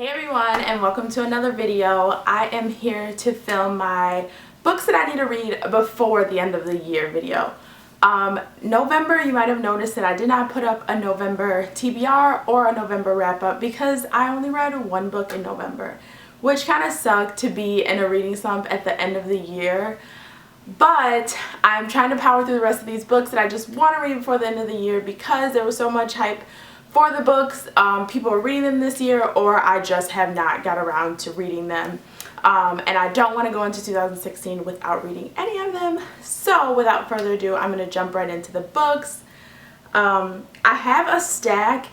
Hey everyone, and welcome to another video. I am here to film my books that I need to read before the end of the year video. November, you might have noticed that I did not put up a November TBR or a November wrap up because I only read one book in November, which kind of sucked to be in a reading slump at the end of the year. But I'm trying to power through the rest of these books that I just want to read before the end of the year because there was so much hype for the books. People are reading them this year, or I just have not got around to reading them. And I don't want to go into 2016 without reading any of them. So without further ado, I'm going to jump right into the books. I have a stack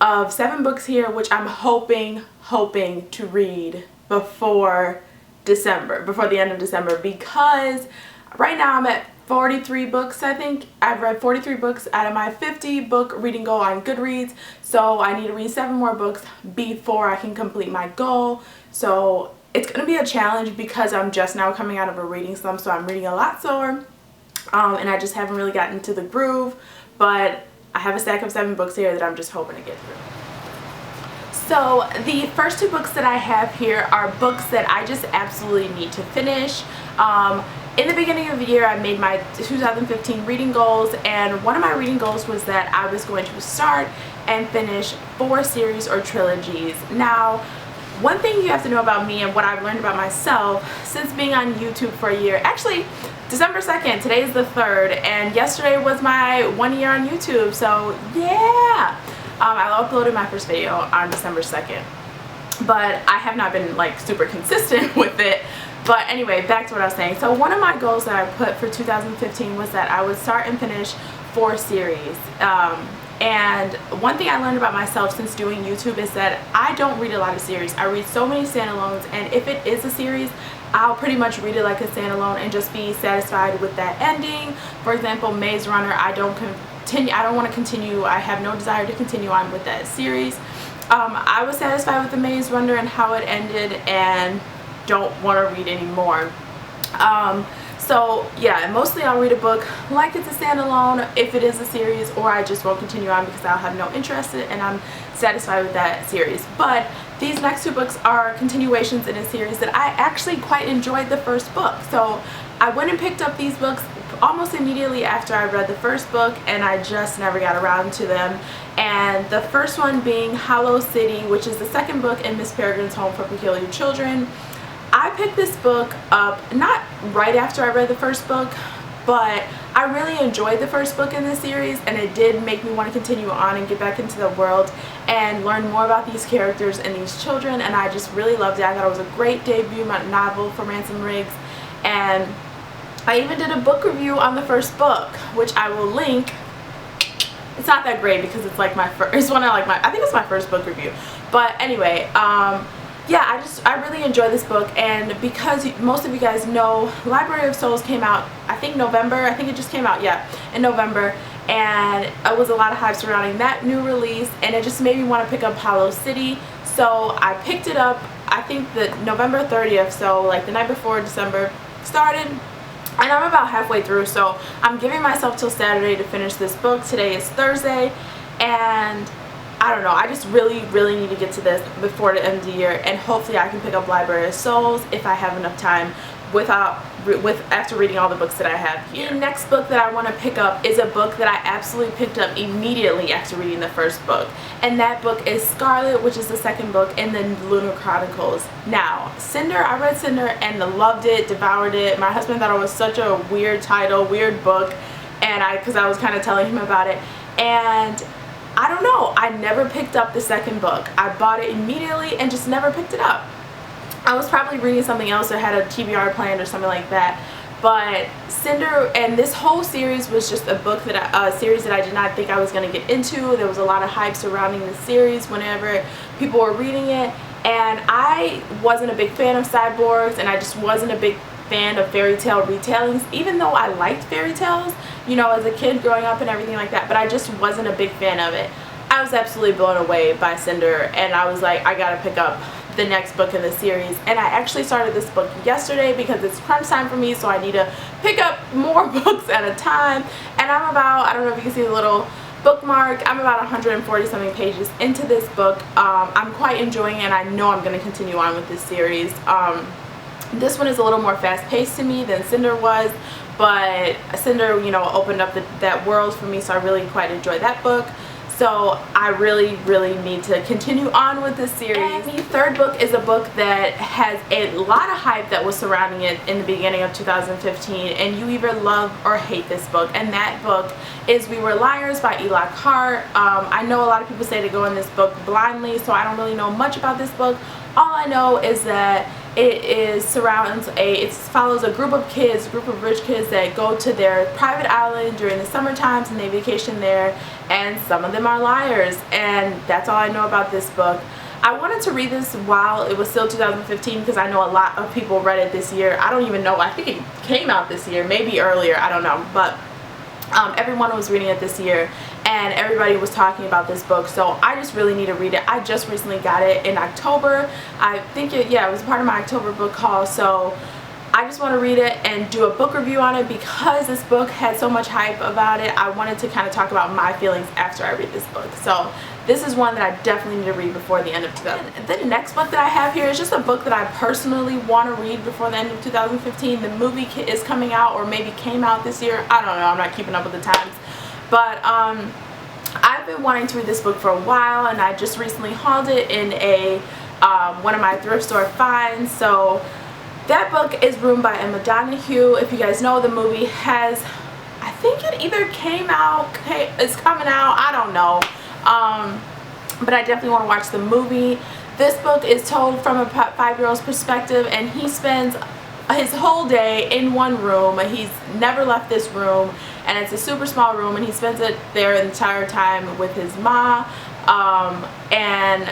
of 7 books here, which I'm hoping to read before December, before the end of December, because right now I'm at 43 books. I think I've read 43 books out of my 50 book reading goal on Goodreads, so I need to read 7 more books before I can complete my goal. So it's going to be a challenge because I'm just now coming out of a reading slump, so I'm reading a lot slower, and I just haven't really gotten into the groove, but I have a stack of 7 books here that I'm just hoping to get through. So the first 2 books that I have here are books that I just absolutely need to finish. In the beginning of the year, I made my 2015 reading goals, and one of my reading goals was that I was going to start and finish 4 series or trilogies. Now, one thing you have to know about me and what I've learned about myself since being on YouTube for a year, actually December 2nd, today is the 3rd, and yesterday was my 1 year on YouTube, so yeah! I uploaded my first video on December 2nd, but I have not been like super consistent with it. But anyway, back to what I was saying. So one of my goals that I put for 2015 was that I would start and finish 4 series. And one thing I learned about myself since doing YouTube is that I don't read a lot of series. I read so many standalones, and if it is a series, I'll pretty much read it like a standalone and just be satisfied with that ending. For example, Maze Runner, I don't want to continue. I have no desire to continue on with that series. I was satisfied with the Maze Runner and how it ended, and don't want to read anymore. So yeah, mostly I'll read a book like it's a standalone if it is a series, or I just won't continue on because I'll have no interest in it and I'm satisfied with that series. But these next 2 books are continuations in a series that I actually quite enjoyed the first book. So I went and picked up these books almost immediately after I read the first book, and I just never got around to them. And the first one being Hollow City, which is the 2nd book in Miss Peregrine's Home for Peculiar Children. I picked this book up not right after I read the first book, but I really enjoyed the first book in this series, and it did make me want to continue on and get back into the world and learn more about these characters and these children, and I just really loved it. I thought it was a great debut novel for Ransom Riggs, and I even did a book review on the first book, which I will link. It's not that great because it's like my first, I think it's my first book review, but anyway, yeah, I really enjoy this book, and because most of you guys know, Library of Souls came out, I think November, I think it just came out, yeah, in November, and it was a lot of hype surrounding that new release, and it just made me want to pick up Hollow City, so I picked it up, I think the November 30th, so like the night before December started, and I'm about halfway through, so I'm giving myself till Saturday to finish this book. Today is Thursday, and I don't know, I just really need to get to this before the end of the year, and hopefully I can pick up Library of Souls if I have enough time after reading all the books that I have here. The next book that I want to pick up is a book that I absolutely picked up immediately after reading the first book, and that book is Scarlet, which is the 2nd book in the Lunar Chronicles. Now, Cinder, I read Cinder and loved it, devoured it. My husband thought it was such a weird title, weird book, and because I was kind of telling him about it, and I don't know, I never picked up the 2nd book. I bought it immediately and just never picked it up. I was probably reading something else or had a TBR planned or something like that. But Cinder and this whole series was just a series that I did not think I was going to get into. There was a lot of hype surrounding the series whenever people were reading it, and I wasn't a big fan of cyborgs, and I just wasn't a big fan of fairy tale retellings, even though I liked fairy tales, you know, as a kid growing up and everything like that, but I just wasn't a big fan of it. I was absolutely blown away by Cinder, and I was like, I gotta pick up the next book in the series, and I actually started this book yesterday because it's crunch time for me, so I need to pick up more books at a time, and I'm about, I don't know if you can see the little bookmark. I'm about 140 something pages into this book. I'm quite enjoying it, and I know I'm going to continue on with this series. This one is a little more fast-paced to me than Cinder was, but Cinder, you know, opened up that world for me, so I really quite enjoyed that book. So I really need to continue on with this series. And the third book is a book that has a lot of hype that was surrounding it in the beginning of 2015, and you either love or hate this book, and that book is We Were Liars by Eli Hart. I know a lot of people say to go in this book blindly, so I don't really know much about this book. All I know is that it follows a group of kids, a group of rich kids that go to their private island during the summer times, and they vacation there, and some of them are liars, and that's all I know about this book. I wanted to read this while it was still 2015 because I know a lot of people read it this year. I don't even know, I think it came out this year, maybe earlier, I don't know, but everyone was reading it this year, and everybody was talking about this book, so I just really need to read it. I just recently got it in October. I think it was part of my October book haul, so I just want to read it and do a book review on it because this book had so much hype about it. I wanted to kind of talk about my feelings after I read this book. So this is one that I definitely need to read before the end of 2015. The next book that I have here is just a book that I personally want to read before the end of 2015. The movie is coming out, or maybe came out this year. I don't know. I'm not keeping up with the times. But I've been wanting to read this book for a while, and I just recently hauled it in a one of my thrift store finds. So that book is Room by Emma Donoghue. If you guys know, the movie has, I think it either came out, it's coming out, I don't know. But I definitely want to watch the movie. This book is told from a 5-year-old's perspective, and he spends his whole day in one room. He's never left this room, and it's a super small room, and he spends it there the entire time with his mom. And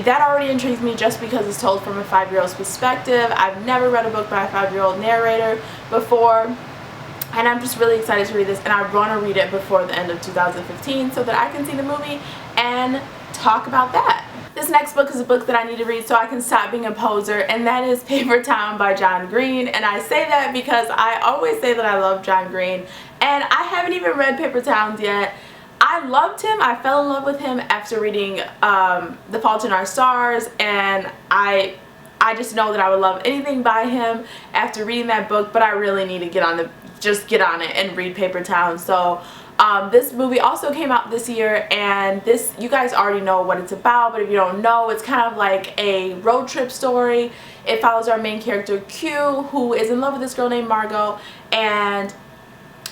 that already intrigues me just because it's told from a 5-year-old's perspective. I've never read a book by a 5-year-old narrator before, and I'm just really excited to read this, and I want to read it before the end of 2015 so that I can see the movie and talk about that. This next book is a book that I need to read so I can stop being a poser, and that is Paper Town by John Green. And I say that because I always say that I love John Green, and I haven't even read Paper Towns yet. I loved him. I fell in love with him after reading The Fault in Our Stars, and I just know that I would love anything by him after reading that book, but I really need to get on it and read Paper Town. So this movie also came out this year, and you guys already know what it's about, but if you don't know, it's kind of like a road trip story. It follows our main character Q, who is in love with this girl named Margot, and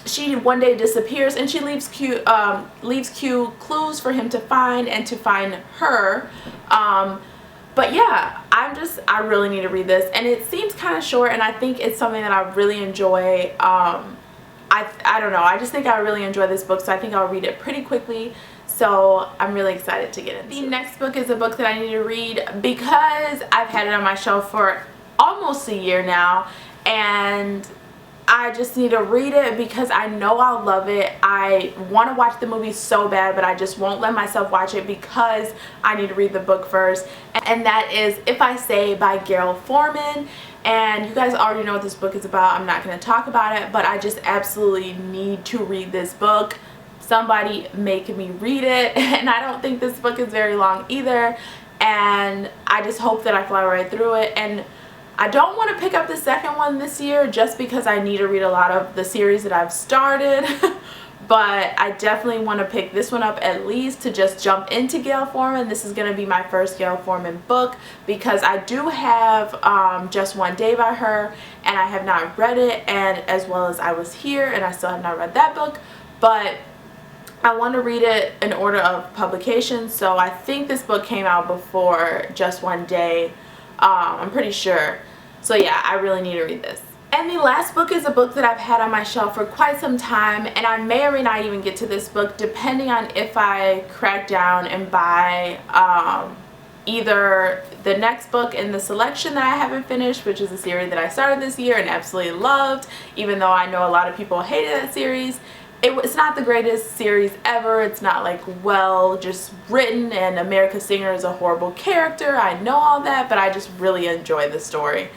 she one day disappears, and she leaves Q clues for him to find and to find her. But yeah, I really need to read this, and it seems kind of short, and I think it's something that I really enjoy. I don't know, I just think I really enjoy this book, so I think I'll read it pretty quickly. So I'm really excited to get into it. The next book is a book that I need to read because I've had it on my shelf for almost a year now, and I just need to read it because I know I'll love it. I want to watch the movie so bad, but I just won't let myself watch it because I need to read the book first. And that is If I Say by Gail Forman. And you guys already know what this book is about. I'm not going to talk about it, but I just absolutely need to read this book. Somebody make me read it. And I don't think this book is very long either. And I just hope that I fly right through it. And I don't want to pick up the second one this year just because I need to read a lot of the series that I've started. But I definitely want to pick this one up at least to just jump into Gail Forman. This is going to be my first Gail Forman book because I do have Just One Day by her, and I have not read it, and as well as I Was Here, and I still have not read that book. But I want to read it in order of publication, so I think this book came out before Just One Day. I'm pretty sure. So yeah, I really need to read this. And the last book is a book that I've had on my shelf for quite some time, and I may or may not even get to this book depending on if I crack down and buy either the next book in the selection that I haven't finished, which is a series that I started this year and absolutely loved, even though I know a lot of people hated that series. It's not the greatest series ever. It's not like well just written, and America Singer is a horrible character. I know all that, but I just really enjoy the story.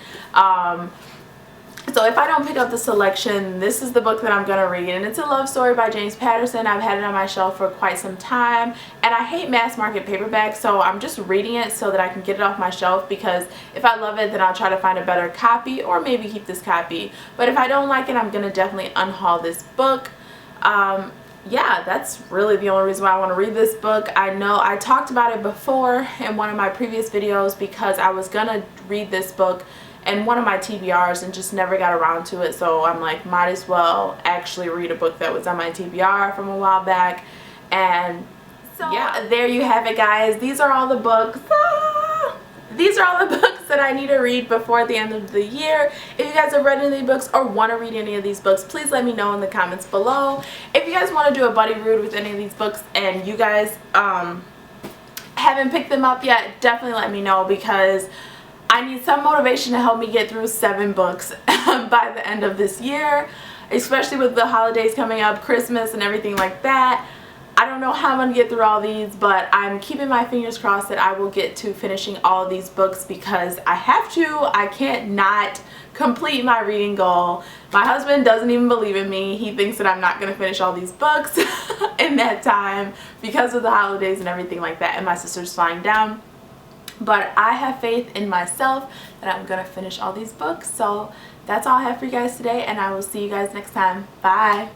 So if I don't pick up the selection, this is the book that I'm gonna read, and it's a love story by James Patterson. I've had it on my shelf for quite some time, and I hate mass market paperbacks, so I'm just reading it so that I can get it off my shelf, because if I love it, then I'll try to find a better copy or maybe keep this copy. But if I don't like it, I'm gonna definitely unhaul this book. Yeah, that's really the only reason why I want to read this book. I know I talked about it before in one of my previous videos, because I was gonna read this book in one of my TBRs and just never got around to it, so I'm like, might as well actually read a book that was on my TBR from a while back. And so yeah, there you have it, guys. These are all the books. These are all the books that I need to read before the end of the year. If you guys have read any of these books or want to read any of these books, please let me know in the comments below. If you guys want to do a buddy read with any of these books and you guys haven't picked them up yet, definitely let me know, because I need some motivation to help me get through 7 books by the end of this year, especially with the holidays coming up, Christmas and everything like that. I don't know how I'm going to get through all these, but I'm keeping my fingers crossed that I will get to finishing all of these books, because I have to. I can't not complete my reading goal. My husband doesn't even believe in me. He thinks that I'm not going to finish all these books in that time because of the holidays and everything like that, and my sister's flying down. But I have faith in myself that I'm going to finish all these books. So that's all I have for you guys today, and I will see you guys next time. Bye.